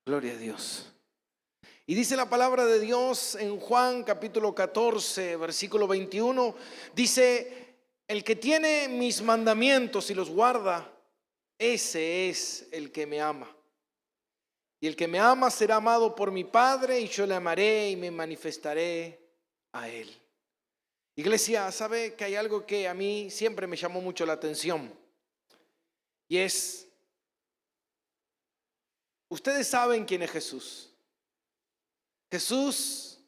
Gloria a Dios. Y dice la palabra de Dios en Juan capítulo 14, versículo 21, dice: el que tiene mis mandamientos y los guarda, ese es el que me ama. Y el que me ama será amado por mi Padre, y yo le amaré y me manifestaré a él. Iglesia, ¿sabe que hay algo que a mí siempre me llamó mucho la atención? Y es, ustedes saben quién es Jesús. Jesús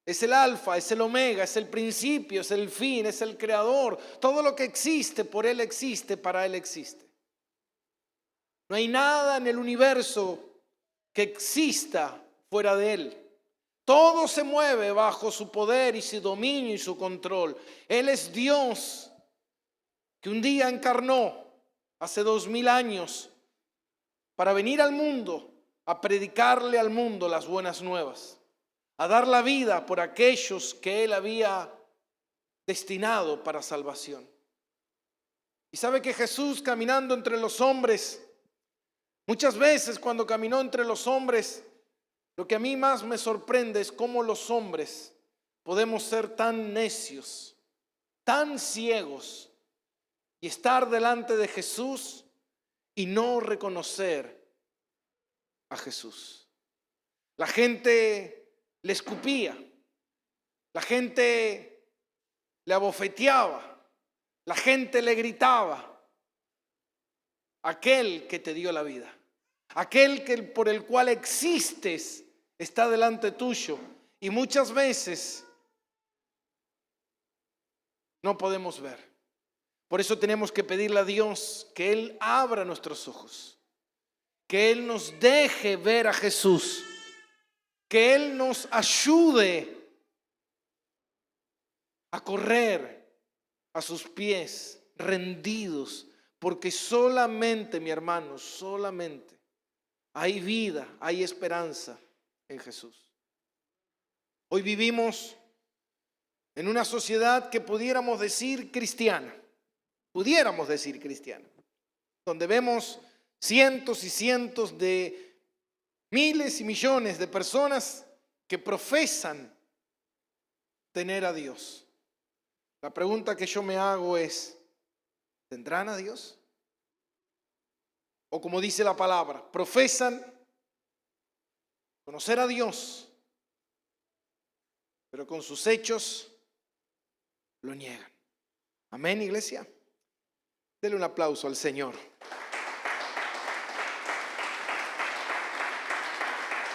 es el alfa, es el omega, es el principio, es el fin, es el creador. Todo lo que existe, por Él existe, para Él existe. No hay nada en el universo que exista fuera de Él. Todo se mueve bajo su poder y su dominio y su control. Él es Dios que un día encarnó hace 2000 años para venir al mundo a predicarle al mundo las buenas nuevas, a dar la vida por aquellos que Él había destinado para salvación. Y sabe que Jesús, caminando entre los hombres, muchas veces cuando caminó entre los hombres, lo que a mí más me sorprende es cómo los hombres podemos ser tan necios, tan ciegos, y estar delante de Jesús y no reconocer a Jesús. La gente le escupía, la gente le abofeteaba, la gente le gritaba: aquel que te dio la vida, aquel que por el cual existes, está delante tuyo. Y muchas veces no podemos ver. Por eso tenemos que pedirle a Dios que Él abra nuestros ojos, que Él nos deje ver a Jesús, que Él nos ayude a correr a sus pies rendidos, porque solamente, mi hermano, solamente hay vida, hay esperanza en Jesús. Hoy vivimos en una sociedad que pudiéramos decir cristiana, donde vemos cientos y cientos de miles y millones de personas que profesan tener a Dios. La pregunta que yo me hago es: ¿tendrán a Dios? O como dice la palabra, profesan conocer a Dios, pero con sus hechos lo niegan. Amén, iglesia. Dele un aplauso al Señor.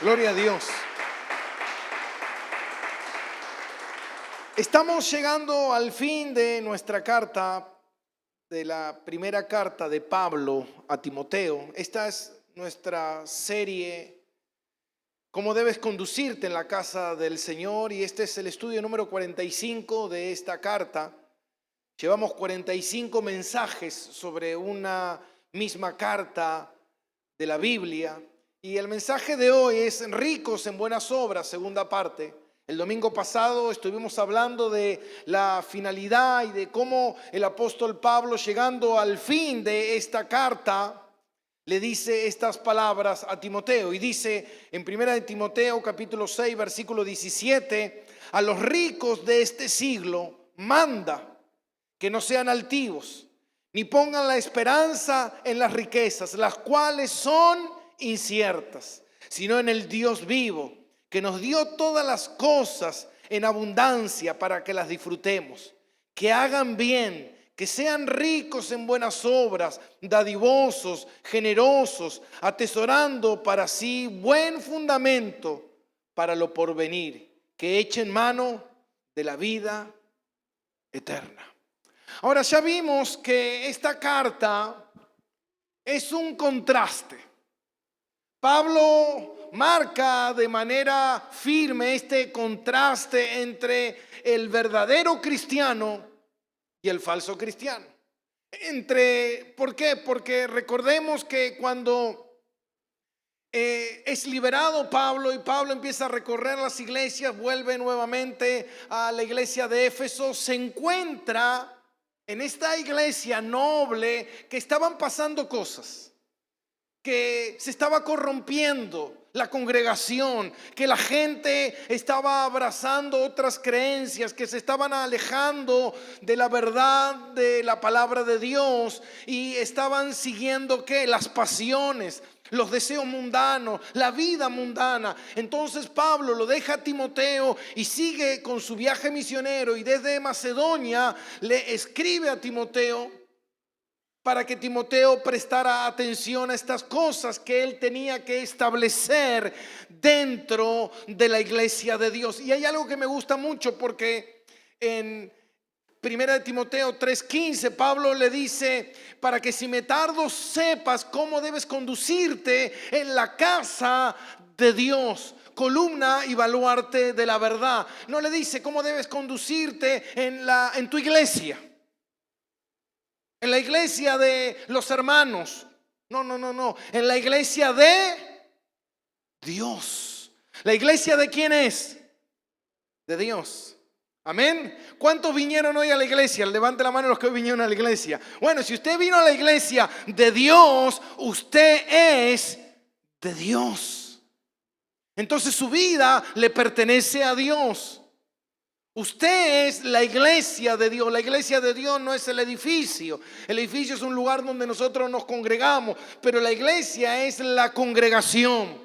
Gloria a Dios. Estamos llegando al fin de nuestra carta, de la primera carta de Pablo a Timoteo. Esta es nuestra serie, ¿Cómo debes conducirte en la casa del Señor? Y este es el estudio número 45 de esta carta. Llevamos 45 mensajes sobre una misma carta de la Biblia. Y el mensaje de hoy es ricos en buenas obras, segunda parte. El domingo pasado estuvimos hablando de la finalidad y de cómo el apóstol Pablo, llegando al fin de esta carta, le dice estas palabras a Timoteo. Y dice en 1 Timoteo capítulo 6 versículo 17: a los ricos de este siglo manda que no sean altivos, ni pongan la esperanza en las riquezas, las cuales son inciertas, sino en el Dios vivo, que nos dio todas las cosas en abundancia para que las disfrutemos. Que hagan bien, que sean ricos en buenas obras, dadivosos, generosos, atesorando para sí buen fundamento para lo porvenir, que echen mano de la vida eterna. Ahora, ya vimos que esta carta es un contraste. Pablo marca de manera firme este contraste entre el verdadero cristiano y el falso cristiano. ¿Por qué? Porque recordemos que cuando es liberado Pablo y Pablo empieza a recorrer las iglesias, vuelve nuevamente a la iglesia de Éfeso, se encuentra en esta iglesia noble que estaban pasando cosas. que se estaba corrompiendo la congregación, que la gente estaba abrazando otras creencias, que se estaban alejando de la verdad de la palabra de Dios y estaban siguiendo ¿qué? Las pasiones, los deseos mundanos, la vida mundana. Entonces Pablo lo deja a Timoteo y sigue con su viaje misionero, y desde Macedonia le escribe a Timoteo para que Timoteo prestara atención a estas cosas que él tenía que establecer dentro de la iglesia de Dios. Y hay algo que me gusta mucho, porque en Primera de Timoteo 3:15 Pablo le dice: para que si me tardo sepas cómo debes conducirte en la casa de Dios, columna y baluarte de la verdad. No le dice cómo debes conducirte en tu iglesia, en la iglesia de los hermanos. No. En la iglesia de Dios. ¿La iglesia de quién es? De Dios. Amén. ¿Cuántos vinieron hoy a la iglesia? Levante la mano los que hoy vinieron a la iglesia. Bueno, si usted vino a la iglesia de Dios, usted es de Dios. Entonces su vida le pertenece a Dios. Usted es la iglesia de Dios. La iglesia de Dios no es el edificio. El edificio es un lugar donde nosotros nos congregamos, pero la iglesia es la congregación.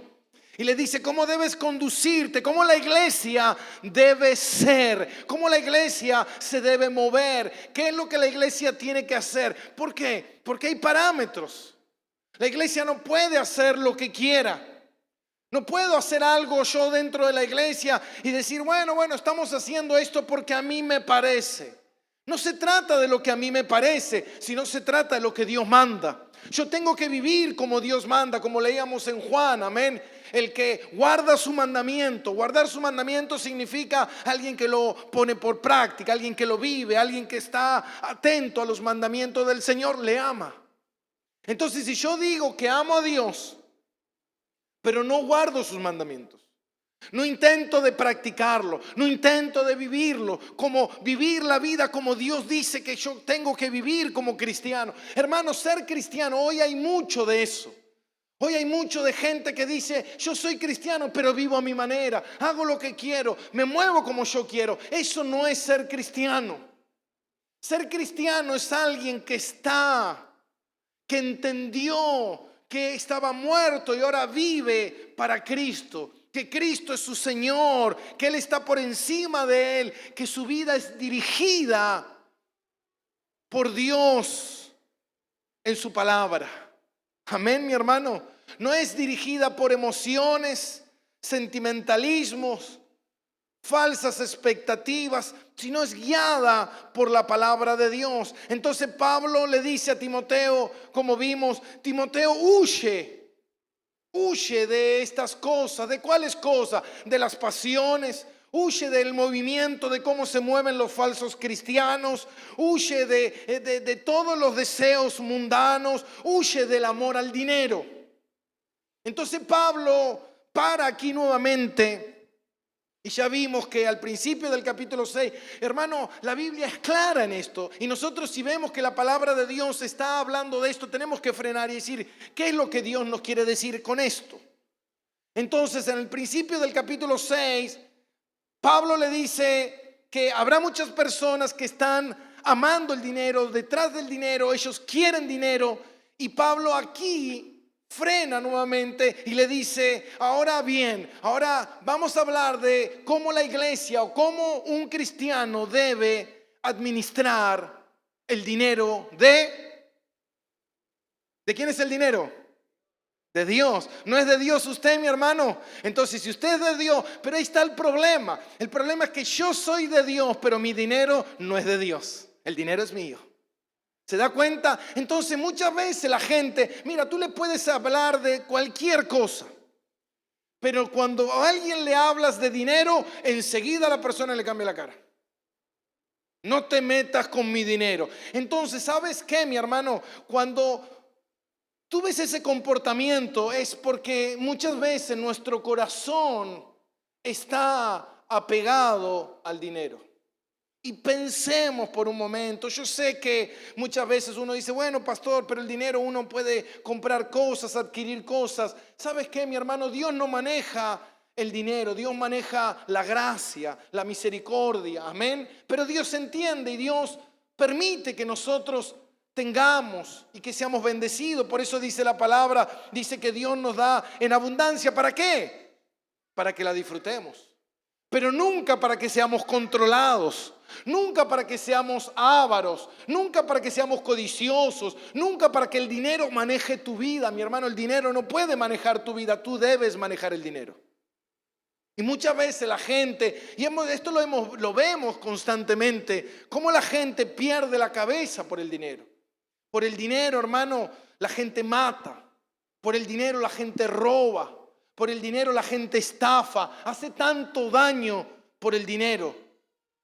Y le dice cómo debes conducirte, cómo la iglesia debe ser, cómo la iglesia se debe mover, qué es lo que la iglesia tiene que hacer. ¿Por qué? Porque hay parámetros. La iglesia no puede hacer lo que quiera. No puedo hacer algo yo dentro de la iglesia y decir, bueno, estamos haciendo esto porque a mí me parece. No se trata de lo que a mí me parece, sino se trata de lo que Dios manda. Yo tengo que vivir como Dios manda, como leíamos en Juan, amén. El que guarda su mandamiento. Guardar su mandamiento significa alguien que lo pone por práctica, alguien que lo vive, alguien que está atento a los mandamientos del Señor, le ama. Entonces, si yo digo que amo a Dios, pero no guardo sus mandamientos, no intento de practicarlo, no intento de vivirlo, como vivir la vida como Dios dice que yo tengo que vivir como cristiano. Hermanos, ser cristiano, hoy hay mucho de eso. Hoy hay mucho de gente que dice, yo soy cristiano, pero vivo a mi manera, hago lo que quiero, me muevo como yo quiero. Eso no es ser cristiano. Ser cristiano es alguien que entendió que estaba muerto y ahora vive para Cristo, que Cristo es su Señor, que Él está por encima de él, que su vida es dirigida por Dios en su palabra. Amén, mi hermano. No es dirigida por emociones, sentimentalismos, falsas expectativas, sino es guiada por la palabra de Dios. Entonces Pablo le dice a Timoteo, como vimos, Timoteo, huye de estas cosas. ¿De cuáles cosas? De las pasiones. Huye del movimiento, de cómo se mueven los falsos cristianos. Huye de todos los deseos mundanos. Huye del amor al dinero. Entonces Pablo para aquí nuevamente. Y ya vimos que al principio del capítulo 6, hermano, la Biblia es clara en esto. Y nosotros, si vemos que la palabra de Dios está hablando de esto, tenemos que frenar y decir, ¿qué es lo que Dios nos quiere decir con esto? Entonces, en el principio del capítulo 6, Pablo le dice que habrá muchas personas que están amando el dinero, detrás del dinero, ellos quieren dinero. Y Pablo aquí frena nuevamente y le dice, ahora bien, ahora vamos a hablar de cómo la iglesia o cómo un cristiano debe administrar el dinero ¿de quién es el dinero? De Dios. ¿No es de Dios usted, mi hermano? Entonces, si usted es de Dios, pero ahí está el problema. El problema es que yo soy de Dios, pero mi dinero no es de Dios. El dinero es mío. ¿Se da cuenta? Entonces muchas veces la gente, mira, tú le puedes hablar de cualquier cosa, pero cuando a alguien le hablas de dinero, enseguida la persona le cambia la cara. No te metas con mi dinero. Entonces, ¿sabes qué, mi hermano? Cuando tú ves ese comportamiento es porque muchas veces nuestro corazón está apegado al dinero. y pensemos por un momento. Yo sé que muchas veces uno dice, bueno, pastor, pero el dinero uno puede comprar cosas, adquirir cosas. ¿Sabes qué, mi hermano? Dios no maneja el dinero, Dios maneja la gracia, la misericordia, amén. Pero Dios entiende y Dios permite que nosotros tengamos y que seamos bendecidos. Por eso dice la palabra, dice que Dios nos da en abundancia. ¿Para qué? Para que la disfrutemos. Pero nunca para que seamos controlados, nunca para que seamos ávaros, nunca para que seamos codiciosos, nunca para que el dinero maneje tu vida. Mi hermano, el dinero no puede manejar tu vida, tú debes manejar el dinero. Y muchas veces la gente, y esto lo vemos constantemente, cómo la gente pierde la cabeza por el dinero. Por el dinero, hermano, la gente mata. Por el dinero la gente roba. Por el dinero la gente estafa. Hace tanto daño por el dinero.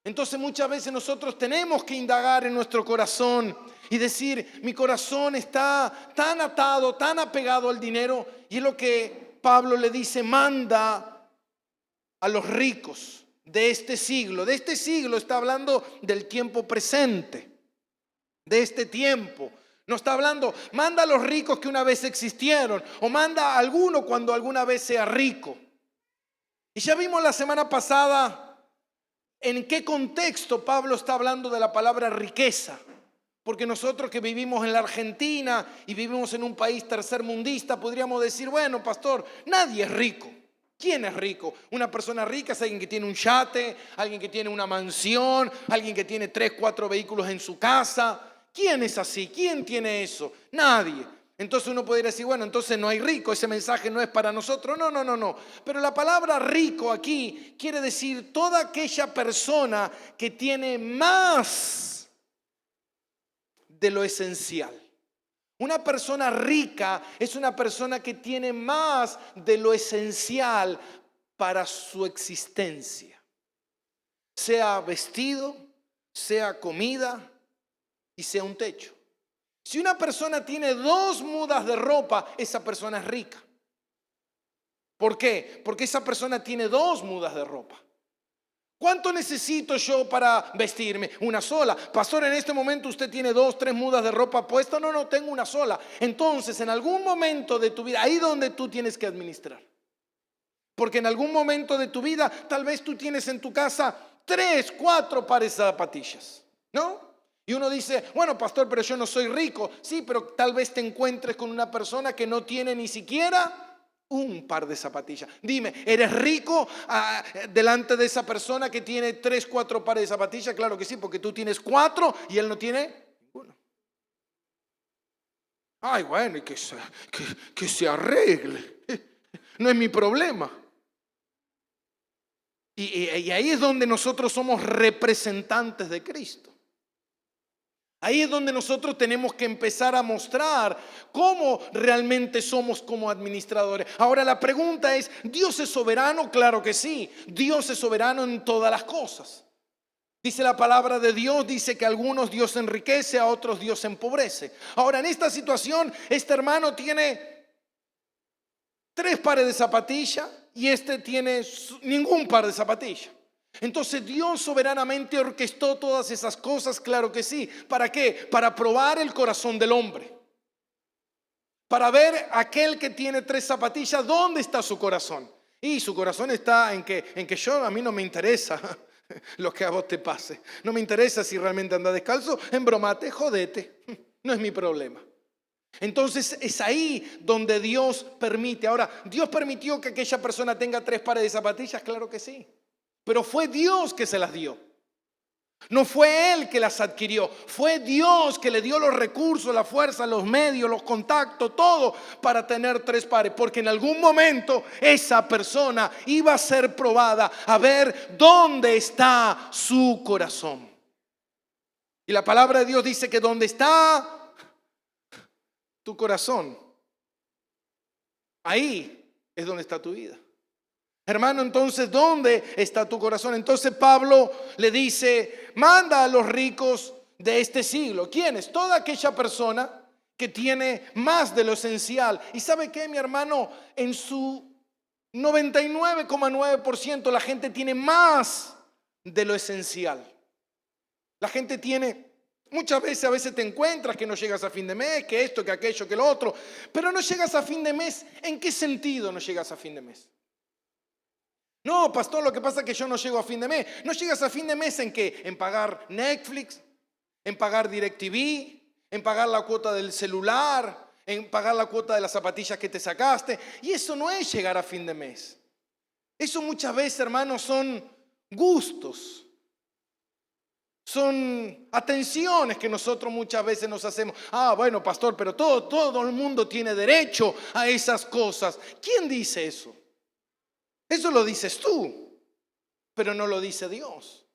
Entonces muchas veces nosotros tenemos que indagar en nuestro corazón y decir, mi corazón está tan atado, tan apegado al dinero. Y es lo que Pablo le dice, manda a los ricos de este siglo. De este siglo está hablando del tiempo presente, de este tiempo. No está hablando, manda a los ricos que una vez existieron, o manda a alguno cuando alguna vez sea rico. Y ya vimos la semana pasada en qué contexto Pablo está hablando de la palabra riqueza. Porque nosotros que vivimos en la Argentina y vivimos en un país tercermundista, podríamos decir, bueno, pastor, nadie es rico. ¿Quién es rico? Una persona rica es alguien que tiene un yate, alguien que tiene una mansión, alguien que tiene 3, 4 vehículos en su casa. ¿Quién es así? ¿Quién tiene eso? Nadie. Entonces uno podría decir, bueno, entonces no hay rico, ese mensaje no es para nosotros. No. Pero la palabra rico aquí quiere decir toda aquella persona que tiene más de lo esencial. Una persona rica es una persona que tiene más de lo esencial para su existencia. Sea vestido, sea comida y sea un techo. Si una persona tiene 2 mudas de ropa, esa persona es rica. ¿Por qué? Porque esa persona tiene 2 mudas de ropa. ¿Cuánto necesito yo para vestirme? Una sola. Pastor, en este momento usted tiene 2, 3 mudas de ropa puesta. No, tengo una sola. Entonces, en algún momento de tu vida, ahí donde tú tienes que administrar. Porque en algún momento de tu vida, tal vez tú tienes en tu casa 3, 4 pares de zapatillas, ¿no? Y uno dice, bueno, pastor, pero yo no soy rico. Sí, pero tal vez te encuentres con una persona que no tiene ni siquiera un par de zapatillas. Dime, ¿eres rico delante de esa persona que tiene 3, 4 pares de zapatillas? Claro que sí, porque tú tienes 4 y él no tiene ninguno. Ay, bueno, y que se arregle. No es mi problema. Y ahí es donde nosotros somos representantes de Cristo. Ahí es donde nosotros tenemos que empezar a mostrar cómo realmente somos como administradores. Ahora la pregunta es, ¿Dios es soberano? Claro que sí. Dios es soberano en todas las cosas. Dice la palabra de Dios, dice que a algunos Dios enriquece, a otros Dios empobrece. Ahora en esta situación, este hermano tiene 3 pares de zapatillas y este tiene ningún par de zapatillas. Entonces Dios soberanamente orquestó todas esas cosas, claro que sí. ¿Para qué? Para probar el corazón del hombre. Para ver aquel que tiene 3 zapatillas, ¿dónde está su corazón? Y su corazón está en que a mí no me interesa lo que a vos te pase. No me interesa si realmente anda descalzo, embromate, jodete. No es mi problema. Entonces es ahí donde Dios permite. Ahora, ¿Dios permitió que aquella persona tenga 3 pares de zapatillas? Claro que sí. Pero fue Dios que se las dio. No fue Él que las adquirió. Fue Dios que le dio los recursos, la fuerza, los medios, los contactos, todo para tener 3 pares. Porque en algún momento esa persona iba a ser probada a ver dónde está su corazón. Y la palabra de Dios dice que donde está tu corazón, ahí es donde está tu vida. Hermano, entonces, ¿dónde está tu corazón? Entonces Pablo le dice, manda a los ricos de este siglo. ¿Quiénes? Toda aquella persona que tiene más de lo esencial. ¿Y sabe qué, mi hermano? En su 99,9% la gente tiene más de lo esencial. La gente tiene, muchas veces, a veces te encuentras que no llegas a fin de mes, que esto, que aquello, que lo otro, pero no llegas a fin de mes. ¿En qué sentido no llegas a fin de mes? No, pastor, lo que pasa es que yo no llego a fin de mes. ¿No llegas a fin de mes en qué? En pagar Netflix, en pagar DirecTV, en pagar la cuota del celular, en pagar la cuota de las zapatillas que te sacaste. Y eso no es llegar a fin de mes. Eso muchas veces, hermanos, son gustos. Son atenciones que nosotros muchas veces nos hacemos. Bueno, pastor, pero todo el mundo tiene derecho a esas cosas. ¿Quién dice eso? Eso lo dices tú, pero no lo dice Dios.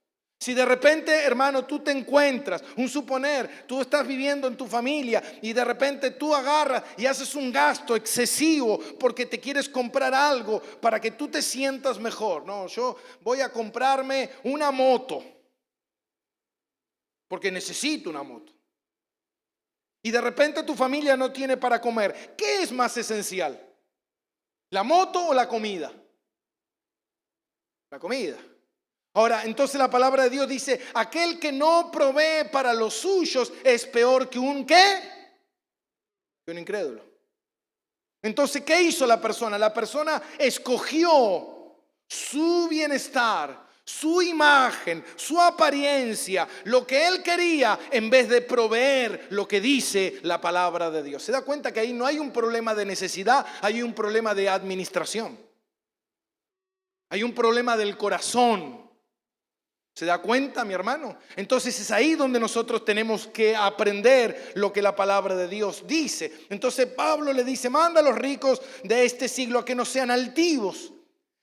Si de repente, hermano, tú te encuentras, un suponer, tú estás viviendo en tu familia y de repente tú agarras y haces un gasto excesivo porque te quieres comprar algo para que tú te sientas mejor. No, yo voy a comprarme una moto porque necesito una moto. Y de repente tu familia no tiene para comer. ¿Qué es más esencial? ¿La moto o la comida? La comida. Ahora, entonces la palabra de Dios dice, aquel que no provee para los suyos es peor que un ¿qué? Que un incrédulo. Entonces, ¿qué hizo la persona? La persona escogió su bienestar, su imagen, su apariencia, lo que él quería, en vez de proveer lo que dice la palabra de Dios. ¿Se da cuenta que ahí no hay un problema de necesidad, hay un problema de administración? Hay un problema del corazón. ¿Se da cuenta, mi hermano? Entonces es ahí donde nosotros tenemos que aprender lo que la palabra de Dios dice. Entonces Pablo le dice, manda a los ricos de este siglo a que no sean altivos,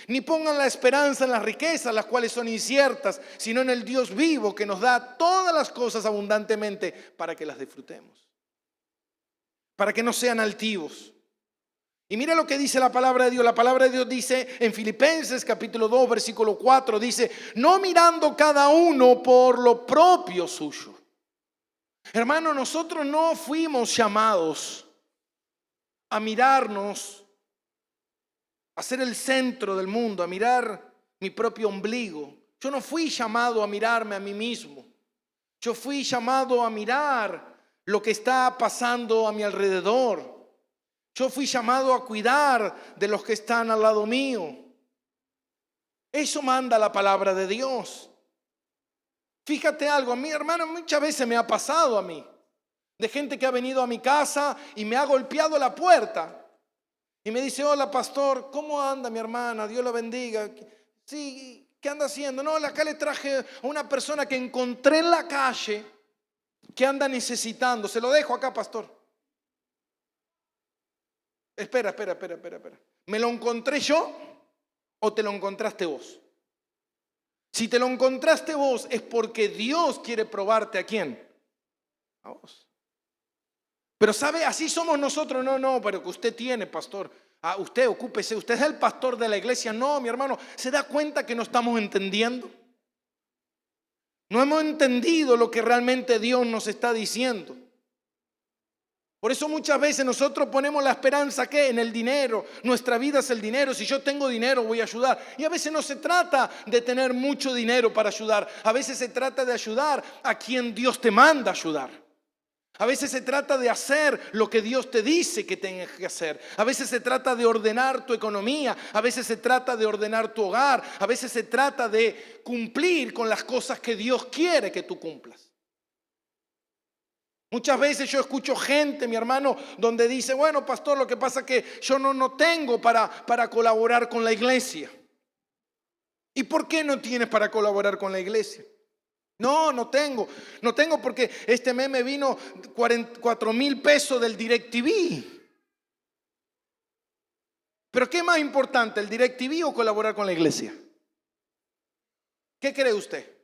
ni pongan la esperanza en las riquezas, las cuales son inciertas, sino en el Dios vivo que nos da todas las cosas abundantemente para que las disfrutemos. Para que no sean altivos. Y mira lo que dice la palabra de Dios. La palabra de Dios dice en Filipenses capítulo 2 versículo 4, dice, no mirando cada uno por lo propio suyo. Hermano, nosotros no fuimos llamados a mirarnos, a ser el centro del mundo, a mirar mi propio ombligo. Yo no fui llamado a mirarme a mí mismo. Yo fui llamado a mirar lo que está pasando a mi alrededor. Yo fui llamado a cuidar de los que están al lado mío. Eso manda la palabra de Dios. Fíjate algo, a mí, hermano, muchas veces me ha pasado a mí. De gente que ha venido a mi casa y me ha golpeado la puerta. Y me dice, hola pastor, ¿cómo anda mi hermana? Dios la bendiga. Sí, ¿qué anda haciendo? No, acá le traje a una persona que encontré en la calle que anda necesitando. Se lo dejo acá, pastor. Espera. ¿Me lo encontré yo o te lo encontraste vos? Si te lo encontraste vos es porque Dios quiere probarte ¿a quién? A vos. Pero sabe, así somos nosotros. No, pero que usted tiene, pastor. Usted ocúpese, usted es el pastor de la iglesia. No, mi hermano, ¿se da cuenta que no estamos entendiendo? No hemos entendido lo que realmente Dios nos está diciendo. Por eso muchas veces nosotros ponemos la esperanza ¿qué? En el dinero. Nuestra vida es el dinero. Si yo tengo dinero voy a ayudar. Y a veces no se trata de tener mucho dinero para ayudar. A veces se trata de ayudar a quien Dios te manda ayudar. A veces se trata de hacer lo que Dios te dice que tengas que hacer. A veces se trata de ordenar tu economía. A veces se trata de ordenar tu hogar. A veces se trata de cumplir con las cosas que Dios quiere que tú cumplas. Muchas veces yo escucho gente, mi hermano, donde dice, bueno, pastor, lo que pasa es que yo no tengo para colaborar con la iglesia. ¿Y por qué no tienes para colaborar con la iglesia? No tengo porque este mes me vino 44,000 pesos del DirecTV. Pero ¿qué es más importante, el DirecTV o colaborar con la iglesia? ¿Qué cree usted?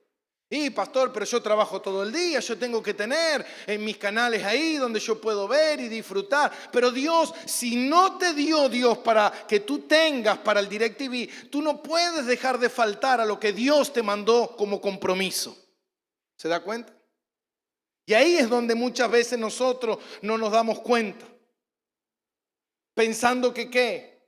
Y pastor, pero yo trabajo todo el día, yo tengo que tener en mis canales ahí donde yo puedo ver y disfrutar. Pero Dios, si no te dio Dios para que tú tengas para el DirecTV, tú no puedes dejar de faltar a lo que Dios te mandó como compromiso. ¿Se da cuenta? Y ahí es donde muchas veces nosotros no nos damos cuenta. Pensando que ¿qué?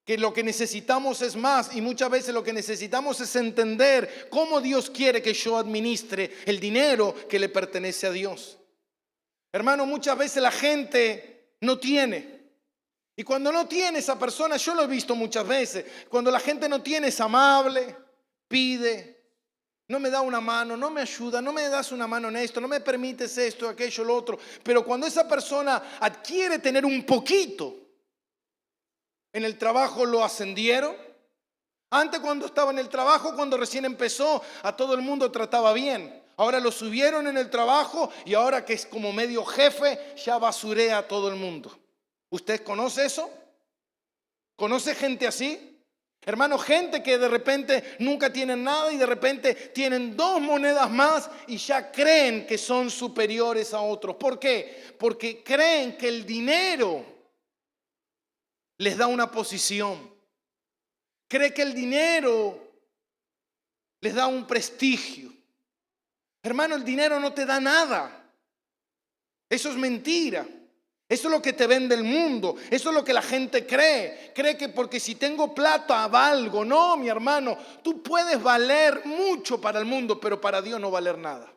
que lo que necesitamos es más, y muchas veces lo que necesitamos es entender cómo Dios quiere que yo administre el dinero que le pertenece a Dios. Hermano, muchas veces la gente no tiene. Y cuando no tiene esa persona, yo lo he visto muchas veces, cuando la gente no tiene, es amable, pide, no me da una mano, no me ayuda, no me das una mano en esto, no me permites esto, aquello, lo otro. Pero cuando esa persona adquiere tener un poquito, en el trabajo lo ascendieron. Antes, cuando estaba en el trabajo, cuando recién empezó, a todo el mundo trataba bien. Ahora lo subieron en el trabajo y ahora que es como medio jefe, ya basurea a todo el mundo. ¿Usted conoce eso? ¿Conoce gente así? Hermano, gente que de repente nunca tienen nada y de repente tienen 2 monedas más y ya creen que son superiores a otros. ¿Por qué? Porque creen que el dinero les da una posición. Cree que el dinero les da un prestigio. Hermano, el dinero no te da nada. Eso es mentira. Eso es lo que te vende el mundo. Eso es lo que la gente cree. Cree que porque si tengo plata valgo. No, mi hermano, tú puedes valer mucho para el mundo, pero para Dios no valer nada.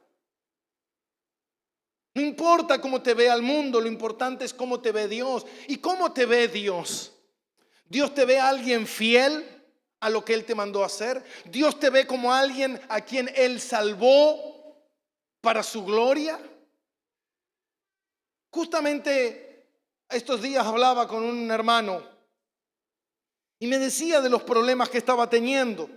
No importa cómo te vea el mundo, lo importante es cómo te ve Dios. ¿Y cómo te ve Dios? Dios te ve a alguien fiel a lo que Él te mandó a hacer. Dios te ve como alguien a quien Él salvó para su gloria. Justamente estos días hablaba con un hermano y me decía de los problemas que estaba teniendo.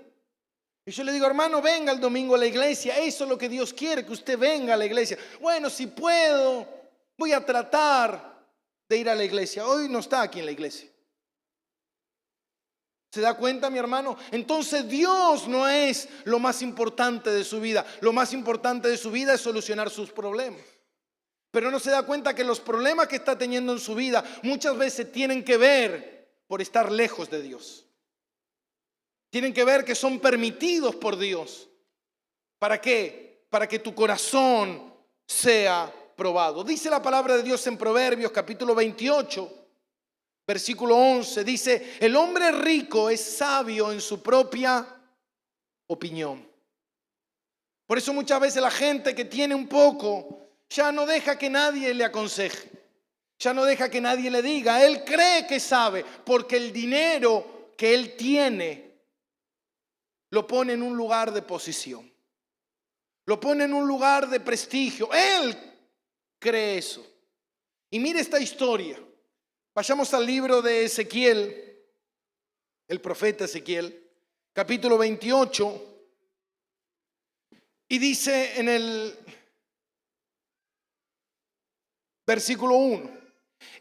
Y yo le digo, hermano, venga el domingo a la iglesia. Eso es lo que Dios quiere, que usted venga a la iglesia. Bueno, si puedo, voy a tratar de ir a la iglesia. Hoy no está aquí en la iglesia. ¿Se da cuenta, mi hermano? Entonces Dios no es lo más importante de su vida. Lo más importante de su vida es solucionar sus problemas. Pero no se da cuenta que los problemas que está teniendo en su vida muchas veces tienen que ver por estar lejos de Dios. Tienen que ver que son permitidos por Dios. ¿Para qué? Para que tu corazón sea probado. Dice la palabra de Dios en Proverbios capítulo 28, versículo 11. Dice, el hombre rico es sabio en su propia opinión. Por eso muchas veces la gente que tiene un poco ya no deja que nadie le aconseje. Ya no deja que nadie le diga. Él cree que sabe porque el dinero que él tiene lo pone en un lugar de posición. Lo pone en un lugar de prestigio. Él cree eso. Y mire esta historia. Vayamos al libro de Ezequiel, el profeta Ezequiel, capítulo 28. Y dice en el versículo 1.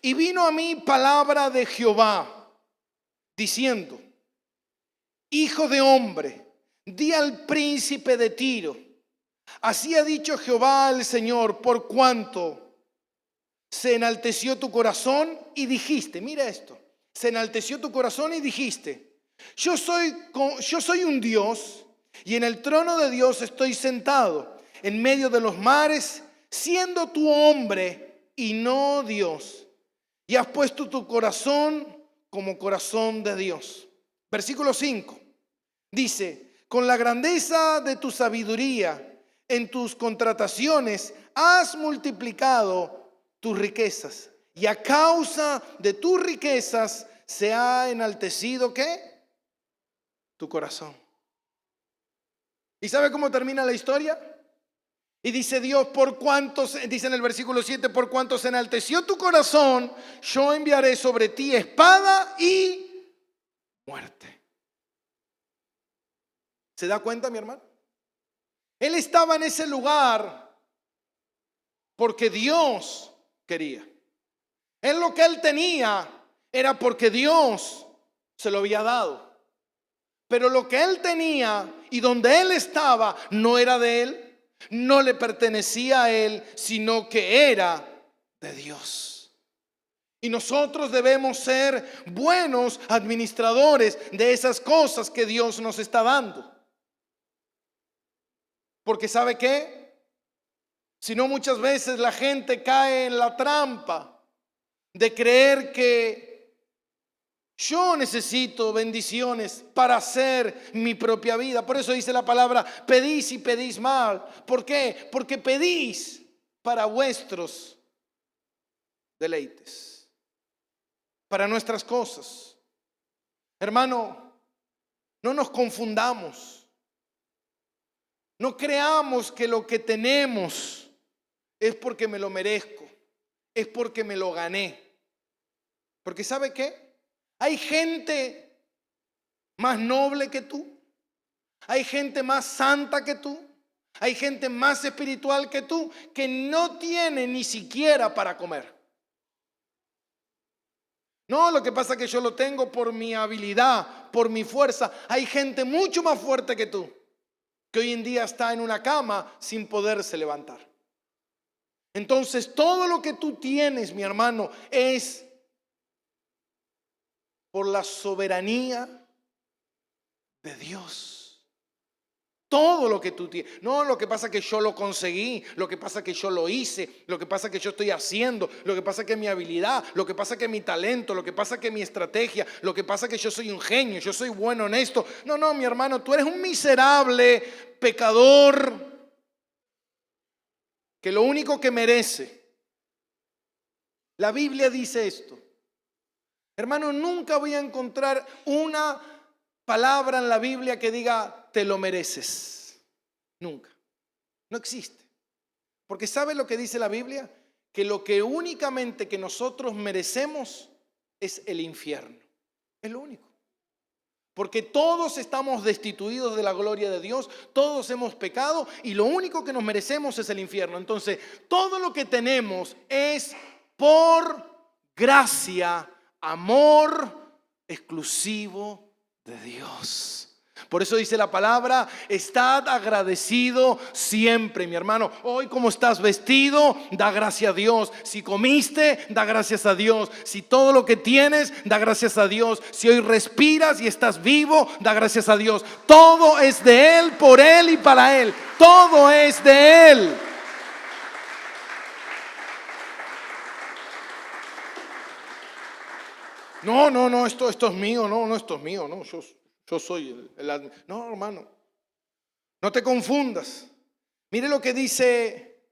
Y vino a mí palabra de Jehová, diciendo, hijo de hombre, di al príncipe de Tiro, así ha dicho Jehová el Señor, por cuanto se enalteció tu corazón y dijiste, mira esto, se enalteció tu corazón y dijiste, yo soy un Dios y en el trono de Dios estoy sentado en medio de los mares, siendo tu hombre y no Dios. Y has puesto tu corazón como corazón de Dios. Versículo 5. Dice, con la grandeza de tu sabiduría en tus contrataciones has multiplicado tus riquezas. Y a causa de tus riquezas se ha enaltecido, ¿qué? Tu corazón. ¿Y sabe cómo termina la historia? Y dice Dios, por cuanto, dice en el versículo 7, por cuanto se enalteció tu corazón, yo enviaré sobre ti espada y muerte. ¿Se da cuenta, mi hermano? Él estaba en ese lugar porque Dios quería. Él lo que él tenía era porque Dios se lo había dado. Pero lo que él tenía y donde él estaba no era de él. No le pertenecía a él, sino que era de Dios. Y nosotros debemos ser buenos administradores de esas cosas que Dios nos está dando. Porque ¿sabe qué? Si no, muchas veces la gente cae en la trampa de creer que Yo necesito bendiciones para hacer mi propia vida. Por eso dice la palabra, pedís y pedís mal. ¿Por qué? Porque pedís para vuestros deleites, para nuestras cosas. Hermano, no nos confundamos. No creamos que lo que tenemos es porque me lo merezco, es porque me lo gané. Porque ¿sabe qué? Hay gente más noble que tú. Hay gente más santa que tú. Hay gente más espiritual que tú que no tiene ni siquiera para comer. No, lo que pasa es que yo lo tengo por mi habilidad, por mi fuerza. Hay gente mucho más fuerte que tú que hoy en día está en una cama sin poderse levantar. Entonces, todo lo que tú tienes, mi hermano, es por la soberanía de Dios. Todo lo que tú tienes. No, lo que pasa es que yo lo conseguí, lo que pasa es que yo lo hice, lo que pasa es que yo estoy haciendo, lo que pasa es que mi habilidad, lo que pasa es que mi talento, lo que pasa es que mi estrategia, lo que pasa es que yo soy un genio, yo soy bueno en esto. No, no, mi hermano, tú eres un miserable pecador que lo único que merece. La Biblia dice esto. Hermano, nunca voy a encontrar una palabra en la Biblia que diga te lo mereces. Nunca. No existe. Porque ¿sabe lo que dice la Biblia? Que lo que únicamente que nosotros merecemos es el infierno. Es lo único. Porque todos estamos destituidos de la gloria de Dios, todos hemos pecado y lo único que nos merecemos es el infierno. Entonces, todo lo que tenemos es por gracia, amor exclusivo de Dios. Por eso dice la palabra, estad agradecido siempre, mi hermano. Hoy como estás vestido, da gracias a Dios. Si comiste, da gracias a Dios. Si todo lo que tienes, da gracias a Dios. Si hoy respiras y estás vivo, da gracias a Dios. Todo es de Él, por Él y para Él. Todo es de Él. No, esto es mío, no, esto es mío, no, yo soy no, hermano, no te confundas. Mire lo que dice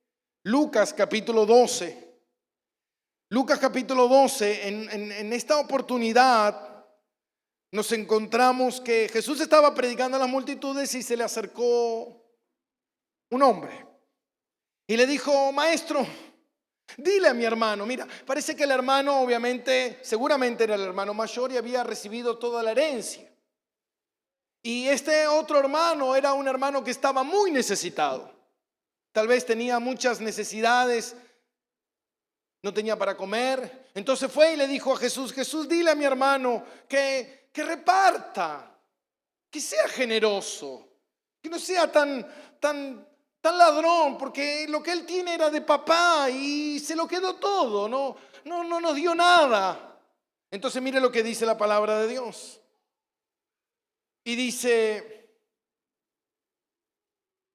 Lucas capítulo 12. Lucas capítulo 12, en esta oportunidad nos encontramos que Jesús estaba predicando a las multitudes y se le acercó un hombre y le dijo, maestro, dile a mi hermano, mira, parece que el hermano obviamente, seguramente era el hermano mayor y había recibido toda la herencia. Y este otro hermano era un hermano que estaba muy necesitado. Tal vez tenía muchas necesidades, no tenía para comer. Entonces fue y le dijo a Jesús, Jesús, dile a mi hermano que reparta, que sea generoso, que no sea tan ladrón, porque lo que él tiene era de papá y se lo quedó todo, no nos dio nada. Entonces mire lo que dice la palabra de Dios. Y dice,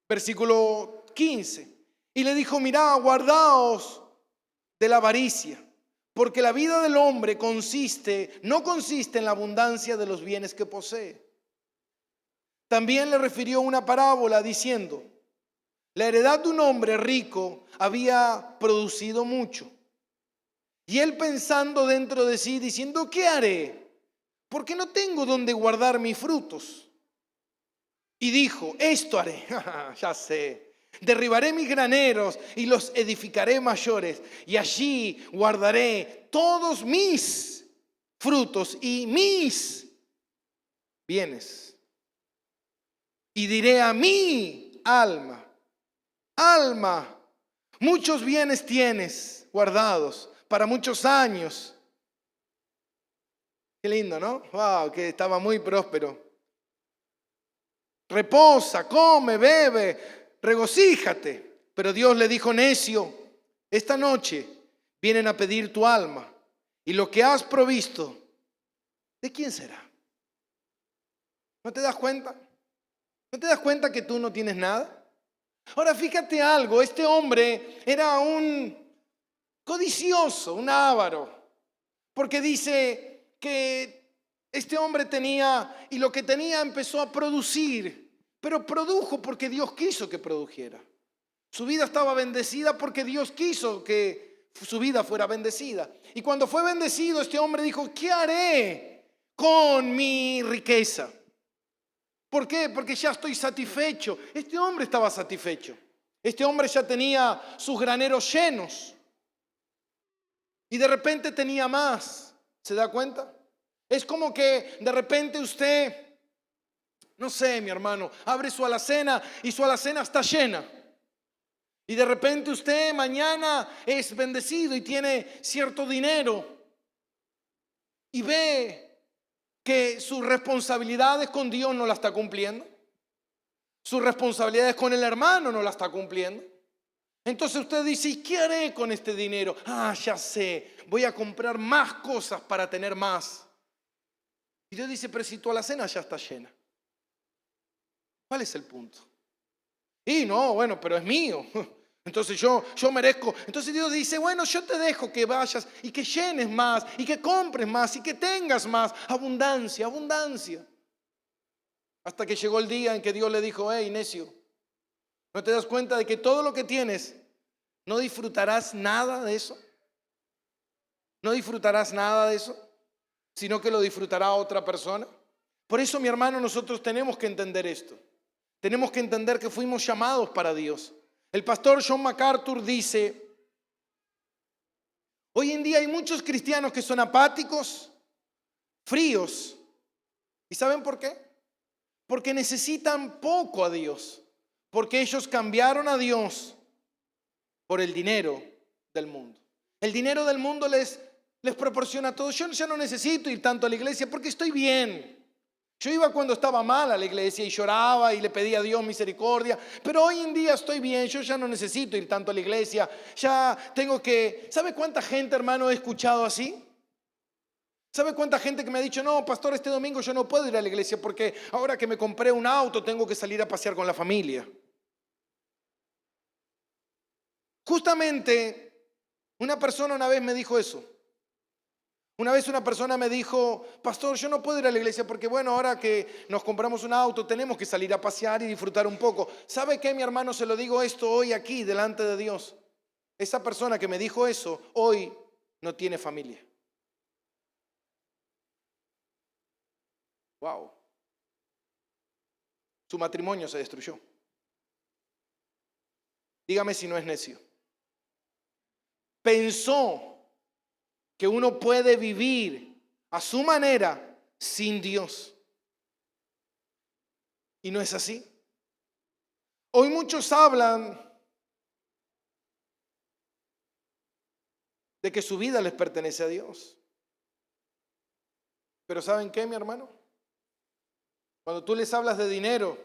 versículo 15, y le dijo, mirá, guardaos de la avaricia, porque la vida del hombre no consiste en la abundancia de los bienes que posee. También le refirió una parábola diciendo, la heredad de un hombre rico había producido mucho. Y él pensando dentro de sí, diciendo, ¿qué haré? Porque no tengo donde guardar mis frutos. Y dijo, esto haré, ya sé, derribaré mis graneros y los edificaré mayores. Y allí guardaré todos mis frutos y mis bienes. Y diré a mi alma, alma, muchos bienes tienes guardados para muchos años. Qué lindo, ¿no? Wow, que estaba muy próspero. Reposa, come, bebe, regocíjate. Pero Dios le dijo, necio, esta noche vienen a pedir tu alma y lo que has provisto, ¿de quién será? ¿No te das cuenta? ¿No te das cuenta que tú no tienes nada? Ahora fíjate algo, este hombre era un codicioso, un avaro, porque dice que Este hombre tenía, y lo que tenía empezó a producir, pero produjo porque Dios quiso que produjera. Su vida estaba bendecida porque Dios quiso que su vida fuera bendecida. Y cuando fue bendecido, este hombre dijo, ¿qué haré con mi riqueza? ¿Por qué? Porque ya estoy satisfecho. Este hombre estaba satisfecho. Este hombre ya tenía sus graneros llenos. Y de repente tenía más. ¿Se da cuenta? Es como que de repente usted, no sé, mi hermano, abre su alacena y su alacena está llena. Y de repente usted mañana es bendecido y tiene cierto dinero y ve que sus responsabilidades con Dios no la está cumpliendo. Sus responsabilidades con el hermano no la está cumpliendo. Entonces usted dice, ¿y qué haré con este dinero? Ah, ya sé, voy a comprar más cosas para tener más. Y Dios dice, pero si tu alacena ya está llena. ¿Cuál es el punto? Y no, bueno, pero es mío. Entonces yo merezco. Entonces Dios dice, bueno, yo te dejo que vayas y que llenes más y que compres más y que tengas más. Abundancia, abundancia. Hasta que llegó el día en que Dios le dijo, hey, necio, ¿no te das cuenta de que todo lo que tienes, no disfrutarás nada de eso? No disfrutarás nada de eso, sino que lo disfrutará otra persona. Por eso, mi hermano, nosotros tenemos que entender esto. Tenemos que entender que fuimos llamados para Dios. El pastor John MacArthur dice, hoy en día hay muchos cristianos que son apáticos, fríos. ¿Y saben por qué? Porque necesitan poco a Dios. Porque ellos cambiaron a Dios por el dinero del mundo. El dinero del mundo les proporciona todo. Yo ya no necesito ir tanto a la iglesia porque estoy bien. Yo iba cuando estaba mal a la iglesia y lloraba y le pedía a Dios misericordia, pero hoy en día estoy bien, yo ya no necesito ir tanto a la iglesia, ya tengo que... ¿Sabe cuánta gente, hermano, he escuchado así? ¿Sabe cuánta gente que me ha dicho, no, pastor, este domingo yo no puedo ir a la iglesia porque ahora que me compré un auto tengo que salir a pasear con la familia? Justamente una persona una vez me dijo eso. Una vez una persona me dijo, pastor, yo no puedo ir a la iglesia porque bueno, ahora que nos compramos un auto tenemos que salir a pasear y disfrutar un poco. ¿Sabe qué, mi hermano? Se lo digo esto hoy aquí delante de Dios. Esa persona que me dijo eso hoy no tiene familia. Wow. Su matrimonio se destruyó. Dígame si no es necio. Pensó que uno puede vivir a su manera sin Dios. Y no es así. Hoy muchos hablan de que su vida les pertenece a Dios. Pero ¿saben qué, mi hermano? Cuando tú les hablas de dinero,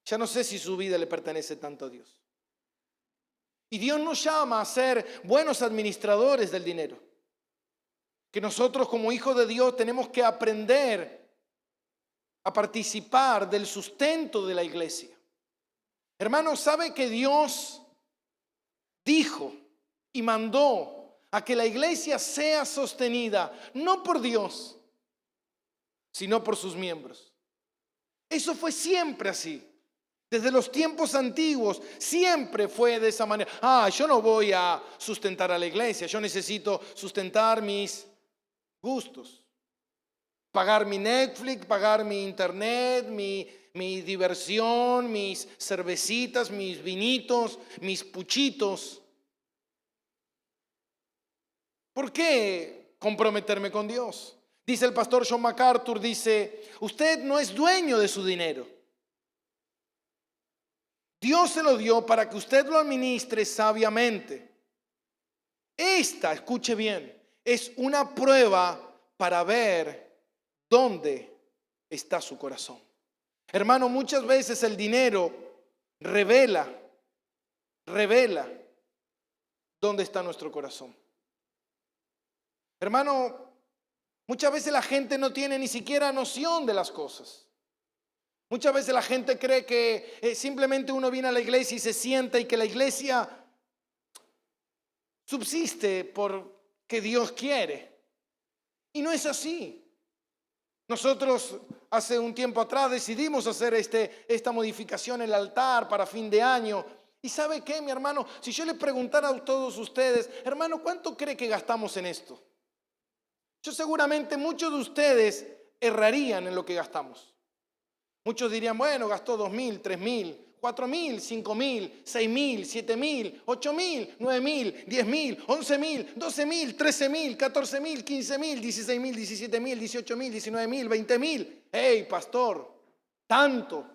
ya no sé si su vida le pertenece tanto a Dios. Y Dios nos llama a ser buenos administradores del dinero. Que nosotros como hijos de Dios tenemos que aprender a participar del sustento de la iglesia. Hermano, ¿sabe que Dios dijo y mandó a que la iglesia sea sostenida no por Dios, sino por sus miembros? Eso fue siempre así. Desde los tiempos antiguos siempre fue de esa manera. Yo no voy a sustentar a la iglesia, yo necesito sustentar mis gustos. Pagar mi Netflix, pagar mi internet, mi diversión, mis cervecitas, mis vinitos, mis puchitos. ¿Por qué comprometerme con Dios? Dice el pastor John MacArthur, dice, usted no es dueño de su dinero. Dios se lo dio para que usted lo administre sabiamente. Esta, escuche bien, es una prueba para ver dónde está su corazón. Hermano, muchas veces el dinero revela dónde está nuestro corazón. Hermano, muchas veces la gente no tiene ni siquiera noción de las cosas. Muchas veces la gente cree que simplemente uno viene a la iglesia y se sienta y que la iglesia subsiste porque Dios quiere. Y no es así. Nosotros hace un tiempo atrás decidimos hacer esta modificación en el altar para fin de año. ¿Y sabe qué, mi hermano? Si yo les preguntara a todos ustedes, hermano, ¿cuánto cree que gastamos en esto? Yo seguramente muchos de ustedes errarían en lo que gastamos. Muchos dirían, bueno, gastó 2.000, 3.000, 4.000, 5.000, 6.000, 7.000, 8.000, 9.000, 10.000, 11.000, 12.000, 13.000, 14.000, 15.000, 16.000, 17.000, 18.000, 19.000, 20.000. ¡Hey, pastor! ¡Tanto!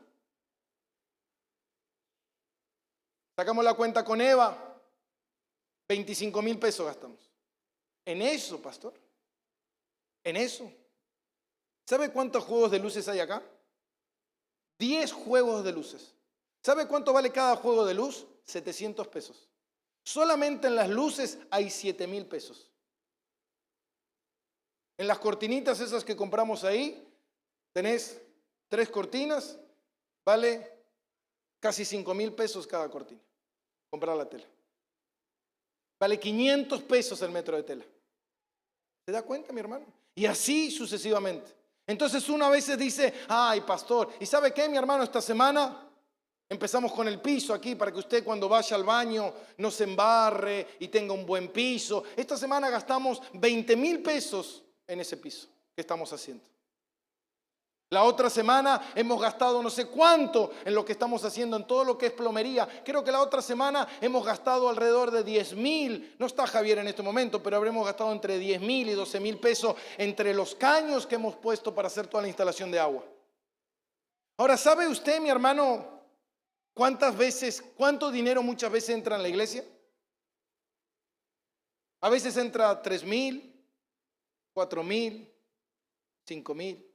Sacamos la cuenta con Eva, 25.000 pesos gastamos. En eso, pastor. En eso. ¿Sabe cuántos juegos de luces hay acá? 10 juegos de luces. ¿Sabe cuánto vale cada juego de luz? 700 pesos. Solamente en las luces hay 7.000 pesos. En las cortinitas esas que compramos ahí, tenés 3 cortinas, vale casi 5.000 pesos cada cortina. Comprar la tela. Vale 500 pesos el metro de tela. ¿Se da cuenta, mi hermano? Y así sucesivamente. Entonces uno a veces dice, ay, pastor, ¿y sabe qué, mi hermano? Esta semana empezamos con el piso aquí para que usted cuando vaya al baño no se embarre y tenga un buen piso. Esta semana gastamos 20.000 pesos en ese piso que estamos haciendo. La otra semana hemos gastado no sé cuánto en lo que estamos haciendo, en todo lo que es plomería. Creo que la otra semana hemos gastado alrededor de 10.000. No está Javier en este momento, pero habremos gastado entre 10.000 y 12.000 pesos entre los caños que hemos puesto para hacer toda la instalación de agua. Ahora, ¿sabe usted, mi hermano, cuánto dinero muchas veces entra en la iglesia? A veces entra 3.000, 4.000, 5.000.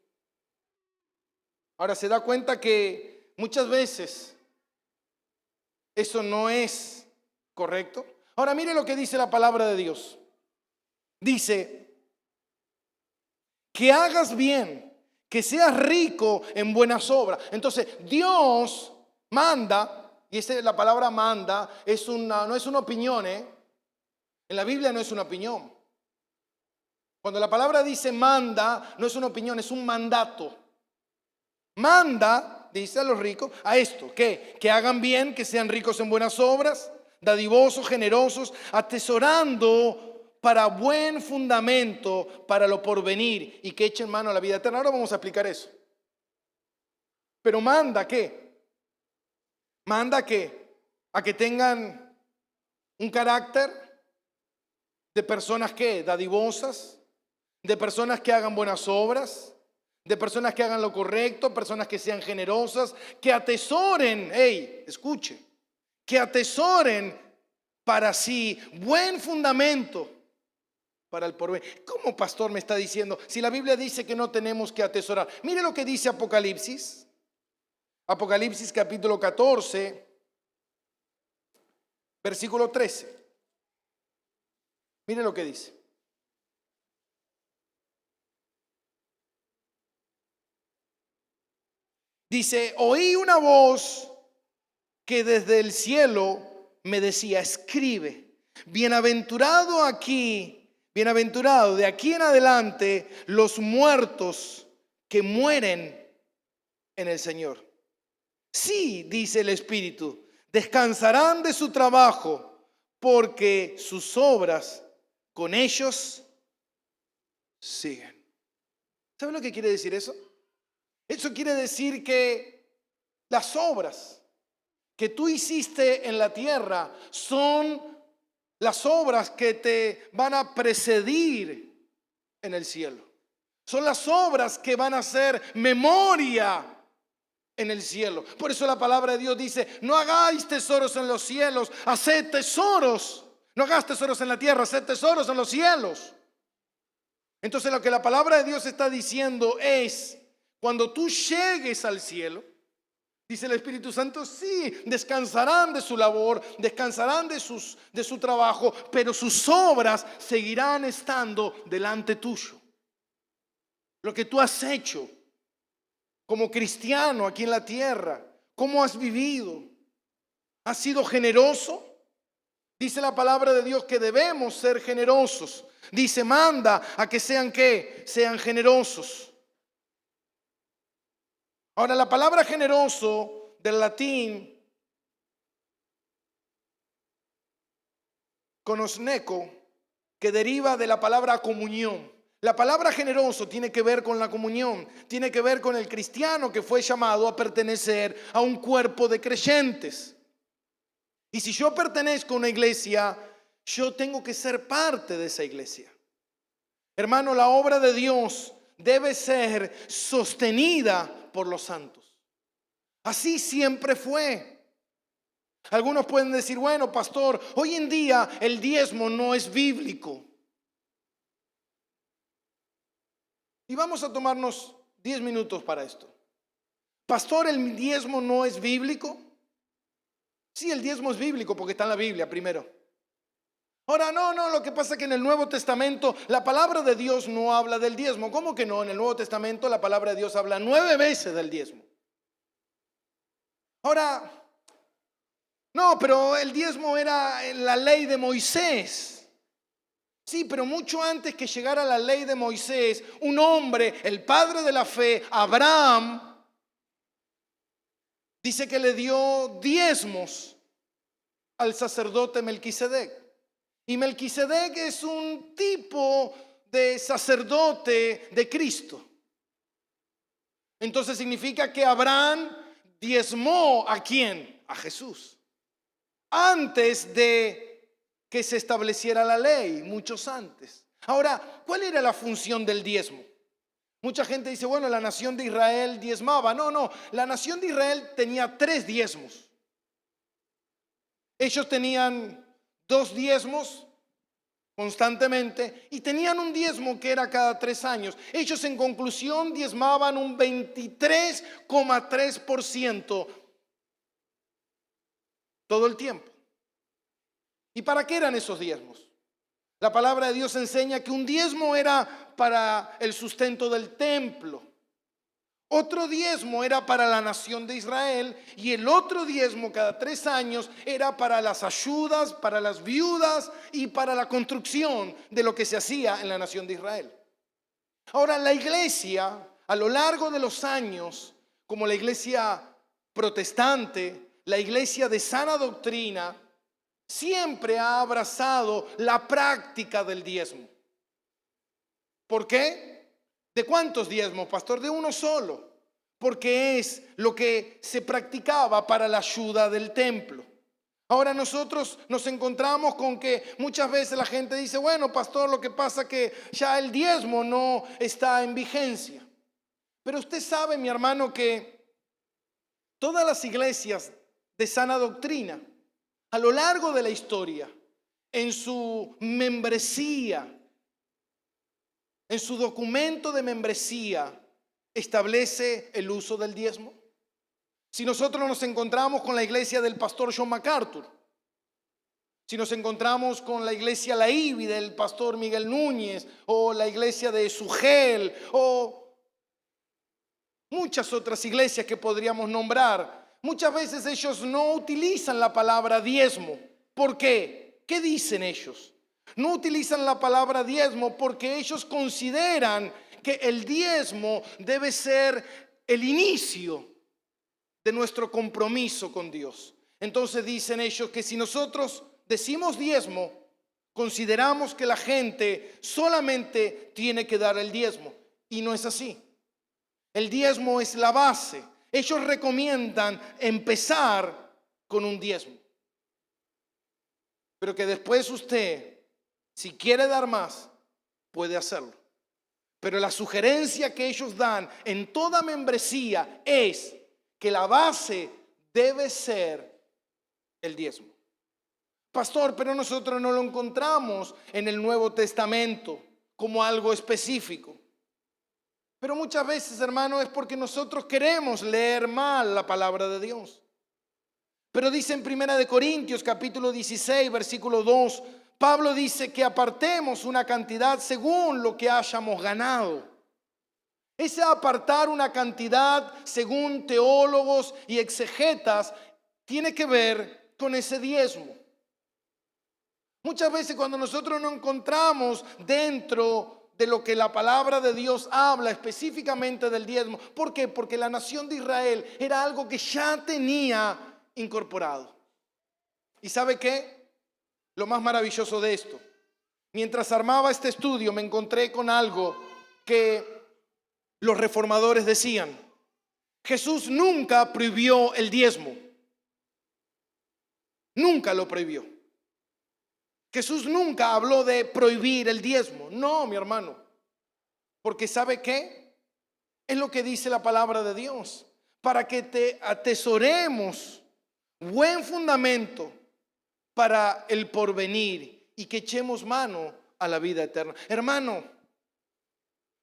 Ahora se da cuenta que muchas veces eso no es correcto. Ahora mire lo que dice la palabra de Dios. Dice, que hagas bien, que seas rico en buenas obras. Entonces Dios manda, y la palabra manda no es una opinión, En la Biblia no es una opinión. Cuando la palabra dice manda, no es una opinión, es un mandato. Manda, dice a los ricos, a esto, que hagan bien, que sean ricos en buenas obras, dadivosos, generosos, atesorando para buen fundamento, para lo porvenir, y que echen mano a la vida eterna. Ahora vamos a explicar eso. Pero manda, ¿qué? Manda, ¿qué? A que tengan un carácter de personas, ¿qué? Dadivosas, de personas que hagan buenas obras, de personas que hagan lo correcto, personas que sean generosas, que atesoren, escuche, que atesoren para sí buen fundamento para el porvenir. ¿Cómo, pastor, me está diciendo? Si la Biblia dice que no tenemos que atesorar. Mire lo que dice Apocalipsis. Apocalipsis capítulo 14, versículo 13. Mire lo que dice. Dice, oí una voz que desde el cielo me decía, escribe, bienaventurado de aquí en adelante los muertos que mueren en el Señor. Sí, dice el Espíritu, descansarán de su trabajo porque sus obras con ellos siguen. ¿Saben lo que quiere decir eso? Eso quiere decir que las obras que tú hiciste en la tierra son las obras que te van a precedir en el cielo. Son las obras que van a hacer memoria en el cielo. Por eso la palabra de Dios dice, no hagáis tesoros en los cielos, haced tesoros. No hagas tesoros en la tierra, haced tesoros en los cielos. Entonces lo que la palabra de Dios está diciendo es, cuando tú llegues al cielo, dice el Espíritu Santo, sí, descansarán de su labor, descansarán de su trabajo, pero sus obras seguirán estando delante tuyo. Lo que tú has hecho como cristiano aquí en la tierra, cómo has vivido, ¿has sido generoso? Dice la palabra de Dios que debemos ser generosos. Dice, manda a que sean, ¿qué? Sean generosos. Ahora, la palabra generoso del latín, konosneko, que deriva de la palabra comunión. La palabra generoso tiene que ver con la comunión, tiene que ver con el cristiano que fue llamado a pertenecer a un cuerpo de creyentes. Y si yo pertenezco a una iglesia, yo tengo que ser parte de esa iglesia. Hermano, la obra de Dios debe ser sostenida por los santos. Así siempre fue. Algunos pueden decir, bueno, pastor, hoy en día el diezmo no es bíblico. Y vamos a tomarnos 10 minutos para esto. Pastor, ¿el diezmo no es bíblico? Sí, el diezmo es bíblico porque está en la Biblia primero. Ahora, no, lo que pasa es que en el Nuevo Testamento la palabra de Dios no habla del diezmo. ¿Cómo que no? En el Nuevo Testamento la palabra de Dios habla 9 veces del diezmo. Ahora, no, pero el diezmo era la ley de Moisés. Sí, pero mucho antes que llegara la ley de Moisés, un hombre, el padre de la fe, Abraham, dice que le dio diezmos al sacerdote Melquisedec. Y Melquisedec es un tipo de sacerdote de Cristo. Entonces significa que Abraham diezmó ¿a quién? A Jesús. Antes de que se estableciera la ley, muchos antes. Ahora, ¿cuál era la función del diezmo? Mucha gente dice, bueno, la nación de Israel diezmaba. No, la nación de Israel tenía 3 diezmos. Ellos tenían 2 diezmos constantemente y tenían un diezmo que era cada 3 años. Ellos en conclusión diezmaban un 23,3% todo el tiempo. ¿Y para qué eran esos diezmos? La palabra de Dios enseña que un diezmo era para el sustento del templo. Otro diezmo era para la nación de Israel y el otro diezmo cada 3 años era para las ayudas, para las viudas y para la construcción de lo que se hacía en la nación de Israel. Ahora, la iglesia a lo largo de los años, como la iglesia protestante, la iglesia de sana doctrina, siempre ha abrazado la práctica del diezmo. ¿Por qué? ¿De cuántos diezmos, pastor? De uno solo. Porque es lo que se practicaba para la ayuda del templo. Ahora nosotros nos encontramos con que muchas veces la gente dice, bueno, pastor, lo que pasa es que ya el diezmo no está en vigencia. Pero usted sabe, mi hermano, que todas las iglesias de sana doctrina, a lo largo de la historia, en su membresía, en su documento de membresía, establece el uso del diezmo. Si nosotros nos encontramos con la iglesia del pastor John MacArthur, si nos encontramos con la iglesia La Ibi del pastor Miguel Núñez, o la iglesia de Sugel, o muchas otras iglesias que podríamos nombrar, muchas veces ellos no utilizan la palabra diezmo. ¿Por qué? ¿Qué dicen ellos? No utilizan la palabra diezmo porque ellos consideran que el diezmo debe ser el inicio de nuestro compromiso con Dios. Entonces dicen ellos que si nosotros decimos diezmo, consideramos que la gente solamente tiene que dar el diezmo. Y no es así. El diezmo es la base. Ellos recomiendan empezar con un diezmo. Pero que después usted, si quiere dar más, puede hacerlo. Pero la sugerencia que ellos dan en toda membresía es que la base debe ser el diezmo. Pastor, pero nosotros no lo encontramos en el Nuevo Testamento como algo específico. Pero muchas veces, hermano, es porque nosotros queremos leer mal la palabra de Dios. Pero dice en 1 Corintios capítulo 16, versículo 2, Pablo dice que apartemos una cantidad según lo que hayamos ganado. Ese apartar una cantidad, según teólogos y exegetas, tiene que ver con ese diezmo. Muchas veces cuando nosotros nos encontramos dentro de lo que la palabra de Dios habla específicamente del diezmo. ¿Por qué? Porque la nación de Israel era algo que ya tenía incorporado. ¿Y sabe qué? Lo más maravilloso de esto. Mientras armaba este estudio me encontré con algo que los reformadores decían. Jesús nunca prohibió el diezmo. Nunca lo prohibió. Jesús nunca habló de prohibir el diezmo. No, mi hermano. Porque ¿sabe qué? Es lo que dice la palabra de Dios. Para que te atesoremos buen fundamento para el porvenir y que echemos mano a la vida eterna. Hermano,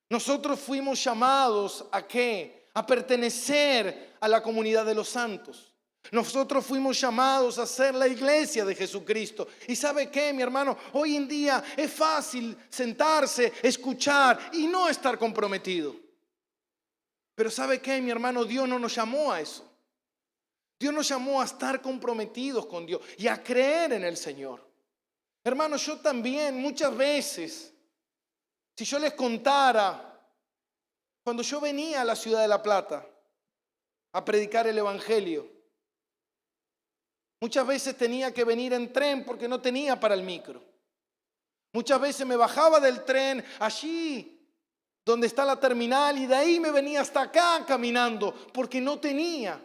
nosotros fuimos llamados ¿a qué? A pertenecer a la comunidad de los santos. Nosotros fuimos llamados a ser la iglesia de Jesucristo. ¿Y sabe qué, mi hermano? Hoy en día es fácil sentarse, escuchar y no estar comprometido. Pero ¿sabe qué, mi hermano? Dios no nos llamó a eso. Dios nos llamó a estar comprometidos con Dios y a creer en el Señor. Hermano, yo también muchas veces, si yo les contara, cuando yo venía a la ciudad de La Plata a predicar el evangelio, muchas veces tenía que venir en tren porque no tenía para el micro. Muchas veces me bajaba del tren allí donde está la terminal y de ahí me venía hasta acá caminando porque no tenía.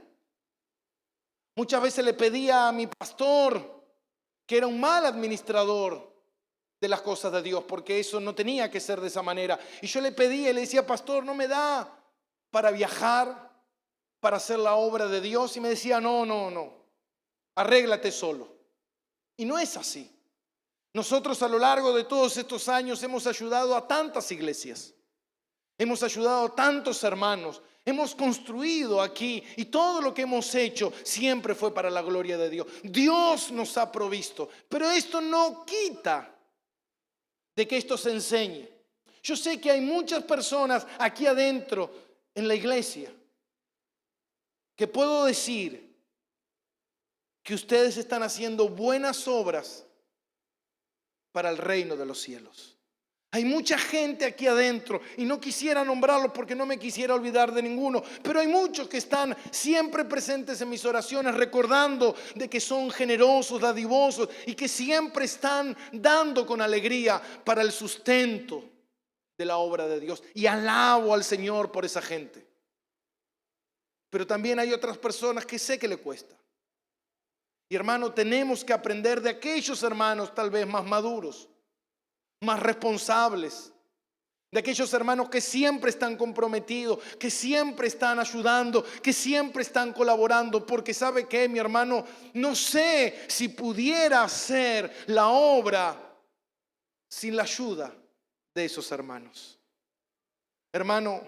Muchas veces le pedía a mi pastor, que era un mal administrador de las cosas de Dios, porque eso no tenía que ser de esa manera. Y yo le pedía y le decía, pastor, ¿no me da para viajar, para hacer la obra de Dios? Y me decía, no, arréglate solo. Y no es así. Nosotros a lo largo de todos estos años hemos ayudado a tantas iglesias. Hemos ayudado a tantos hermanos. Hemos construido aquí y todo lo que hemos hecho siempre fue para la gloria de Dios. Dios nos ha provisto. Pero esto no quita de que esto se enseñe. Yo sé que hay muchas personas aquí adentro en la iglesia que puedo decir que ustedes están haciendo buenas obras para el reino de los cielos. Hay mucha gente aquí adentro y no quisiera nombrarlos porque no me quisiera olvidar de ninguno, pero hay muchos que están siempre presentes en mis oraciones recordando de que son generosos, dadivosos y que siempre están dando con alegría para el sustento de la obra de Dios. Y alabo al Señor por esa gente. Pero también hay otras personas que sé que le cuesta. Y hermano, tenemos que aprender de aquellos hermanos tal vez más maduros, más responsables, de aquellos hermanos que siempre están comprometidos, que siempre están ayudando, que siempre están colaborando, porque ¿sabe qué, mi hermano? No sé si pudiera hacer la obra sin la ayuda de esos hermanos. Hermano,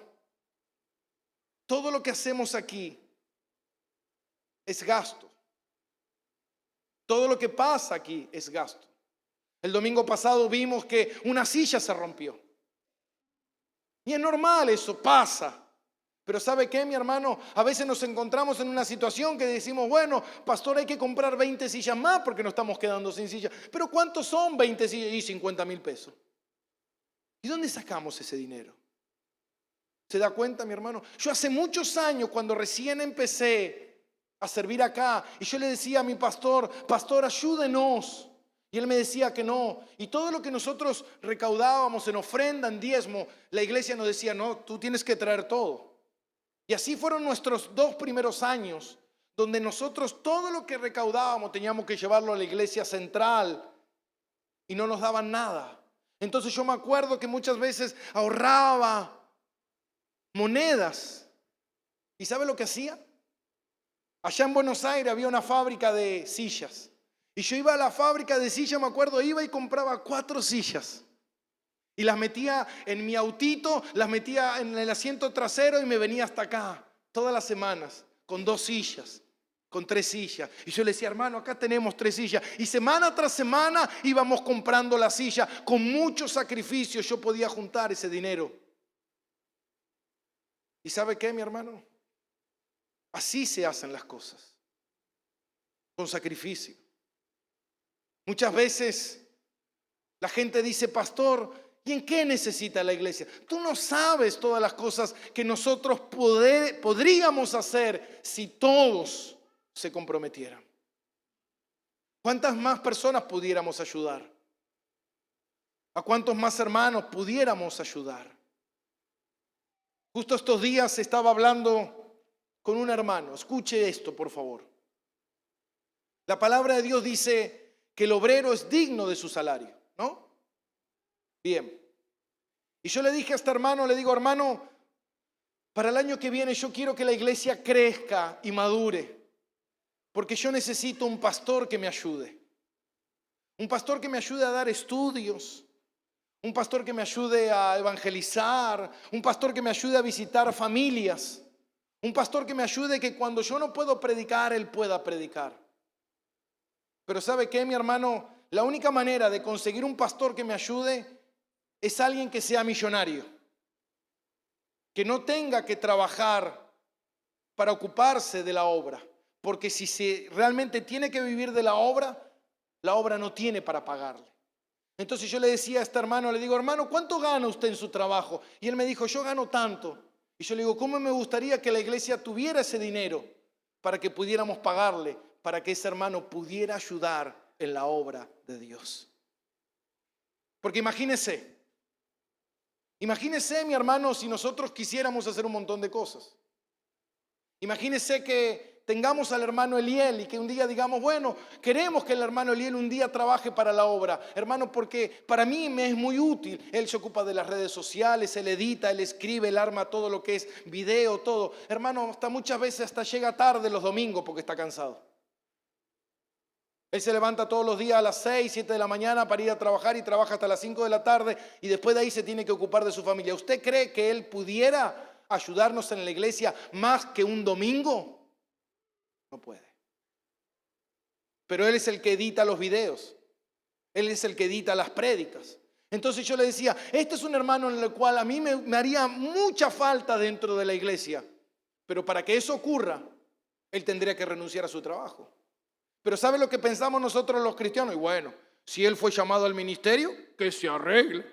todo lo que hacemos aquí es gasto. Todo lo que pasa aquí es gasto. El domingo pasado vimos que una silla se rompió. Y es normal, eso pasa. Pero ¿sabe qué, mi hermano? A veces nos encontramos en una situación que decimos, bueno, pastor, hay que comprar 20 sillas más porque nos estamos quedando sin sillas. Pero ¿cuántos son 20 sillas? Y 50.000 pesos. ¿Y dónde sacamos ese dinero? ¿Se da cuenta, mi hermano? Yo hace muchos años, cuando recién empecé a servir acá, y yo le decía a mi pastor, pastor, ayúdenos. Y él me decía que no. Y todo lo que nosotros recaudábamos en ofrenda, en diezmo, la iglesia nos decía, no, tú tienes que traer todo. Y así fueron nuestros 2 primeros años, donde nosotros todo lo que recaudábamos teníamos que llevarlo a la iglesia central y no nos daban nada. Entonces yo me acuerdo que muchas veces ahorraba monedas. ¿Y sabe lo que hacía? Allá en Buenos Aires había una fábrica de sillas. Y yo iba a la fábrica de sillas, me acuerdo, iba y compraba 4 sillas. Y las metía en mi autito, las metía en el asiento trasero y me venía hasta acá todas las semanas con 2 sillas, con 3 sillas. Y yo le decía, hermano, acá tenemos 3 sillas. Y semana tras semana íbamos comprando la silla. Con mucho sacrificio yo podía juntar ese dinero. ¿Y sabe qué, mi hermano? Así se hacen las cosas, con sacrificio. Muchas veces la gente dice, pastor, ¿Y en qué necesita la iglesia? Tú no sabes todas las cosas que nosotros podríamos hacer si todos se comprometieran. ¿Cuántas más personas pudiéramos ayudar? ¿A cuántos más hermanos pudiéramos ayudar? Justo estos días estaba hablando con un hermano. Escuche esto, por favor. La palabra de Dios dice que el obrero es digno de su salario, ¿no? Bien. Y yo le dije a este hermano, le digo, hermano, para el año que viene yo quiero que la iglesia crezca y madure, porque yo necesito un pastor que me ayude. Un pastor que me ayude a dar estudios, un pastor que me ayude a evangelizar, un pastor que me ayude a visitar familias, un pastor que me ayude que cuando yo no puedo predicar, él pueda predicar. Pero ¿sabe qué, mi hermano? La única manera de conseguir un pastor que me ayude es alguien que sea millonario, que no tenga que trabajar para ocuparse de la obra, porque si se realmente tiene que vivir de la obra no tiene para pagarle. Entonces yo le decía a este hermano, le digo, hermano, ¿cuánto gana usted en su trabajo? Y él me dijo, yo gano tanto. Y yo le digo, ¿cómo me gustaría que la iglesia tuviera ese dinero para que pudiéramos pagarle, para que ese hermano pudiera ayudar en la obra de Dios? Porque imagínese, mi hermano, si nosotros quisiéramos hacer un montón de cosas. Imagínese que tengamos al hermano Eliel y que un día digamos, bueno, queremos que el hermano Eliel un día trabaje para la obra. Hermano, porque para mí me es muy útil. Él se ocupa de las redes sociales, él edita, él escribe, él arma todo lo que es video, todo. Hermano, hasta muchas veces hasta llega tarde los domingos porque está cansado. Él se levanta todos los días a las 6, 7 de la mañana para ir a trabajar y trabaja hasta las 5 de la tarde y después de ahí se tiene que ocupar de su familia. ¿Usted cree que él pudiera ayudarnos en la iglesia más que un domingo? No puede. Pero él es el que edita los videos. Él es el que edita las prédicas. Entonces yo le decía, este es un hermano en el cual a mí me haría mucha falta dentro de la iglesia. Pero para que eso ocurra, él tendría que renunciar a su trabajo. Pero ¿sabe lo que pensamos nosotros los cristianos? Y bueno, si él fue llamado al ministerio, que se arregle.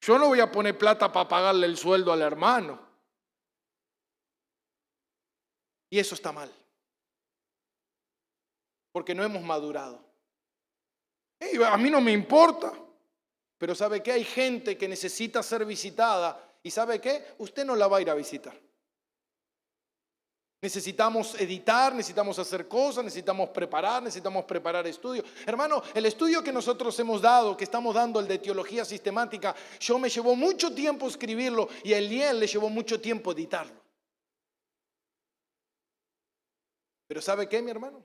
Yo no voy a poner plata para pagarle el sueldo al hermano. Y eso está mal. Porque no hemos madurado. A mí no me importa. Pero ¿sabe qué? Hay gente que necesita ser visitada. ¿Y sabe qué? Usted no la va a ir a visitar. Necesitamos editar, necesitamos hacer cosas, necesitamos preparar estudios. Hermano, el estudio que nosotros hemos dado, que estamos dando, el de teología sistemática, yo me llevó mucho tiempo escribirlo y a Eliel le llevó mucho tiempo editarlo. Pero ¿sabe qué, mi hermano?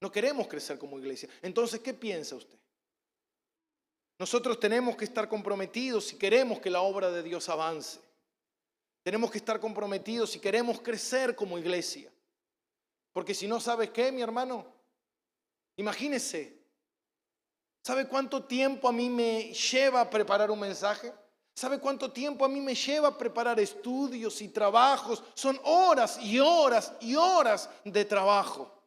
No queremos crecer como iglesia. Entonces, ¿qué piensa usted? Nosotros tenemos que estar comprometidos si queremos que la obra de Dios avance. Tenemos que estar comprometidos si queremos crecer como iglesia. Porque si no, ¿sabes qué, mi hermano? Imagínese. ¿Sabe cuánto tiempo a mí me lleva a preparar un mensaje? ¿Sabe cuánto tiempo a mí me lleva a preparar estudios y trabajos? Son horas y horas y horas de trabajo.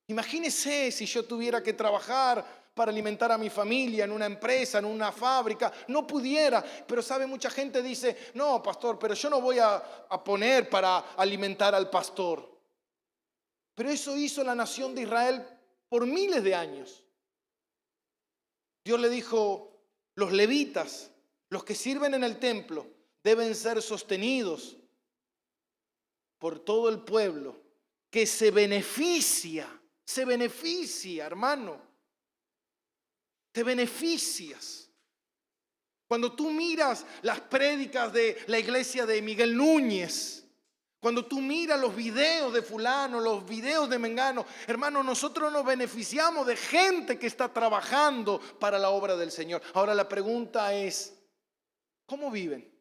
Imagínese si yo tuviera que trabajar para alimentar a mi familia en una empresa, en una fábrica, no pudiera. Pero sabe, mucha gente dice, no, pastor, pero yo no voy a poner para alimentar al pastor. Pero eso hizo la nación de Israel por miles de años. Dios le dijo, los levitas, los que sirven en el templo, deben ser sostenidos por todo el pueblo que se beneficia, hermano. Te beneficias. Cuando tú miras las prédicas de la iglesia de Miguel Núñez, cuando tú miras los videos de fulano, los videos de mengano, hermano, nosotros nos beneficiamos de gente que está trabajando para la obra del Señor. Ahora la pregunta es, ¿cómo viven?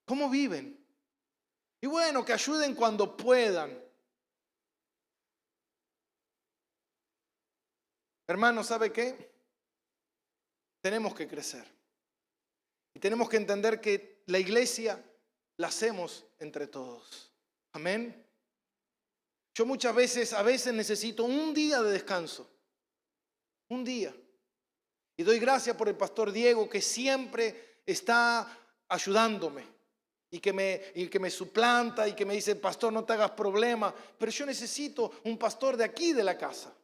¿Cómo viven? Y bueno, que ayuden cuando puedan. Hermano, ¿sabe qué? Tenemos que crecer. Y tenemos que entender que la iglesia la hacemos entre todos. Amén. Yo a veces necesito un día de descanso. Un día. Y doy gracias por el pastor Diego, que siempre está ayudándome y que me suplanta y que me dice, pastor, no te hagas problema. Pero yo necesito un pastor de aquí, de la casa,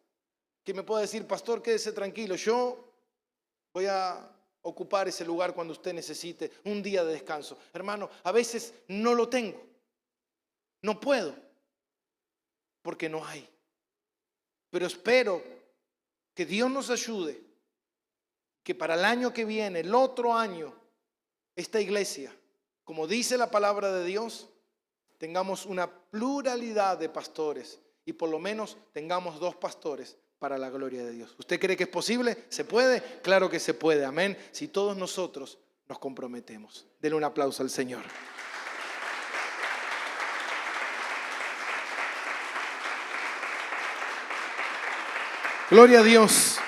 que me pueda decir, pastor, quédese tranquilo, yo voy a ocupar ese lugar cuando usted necesite un día de descanso. Hermano, a veces no lo tengo, no puedo, porque no hay. Pero espero que Dios nos ayude, que para el año que viene, el otro año, esta iglesia, como dice la palabra de Dios, tengamos una pluralidad de pastores y por lo menos tengamos 2 pastores para la gloria de Dios. ¿Usted cree que es posible? ¿Se puede? Claro que se puede, amén. Si todos nosotros nos comprometemos. Denle un aplauso al Señor. Gloria a Dios.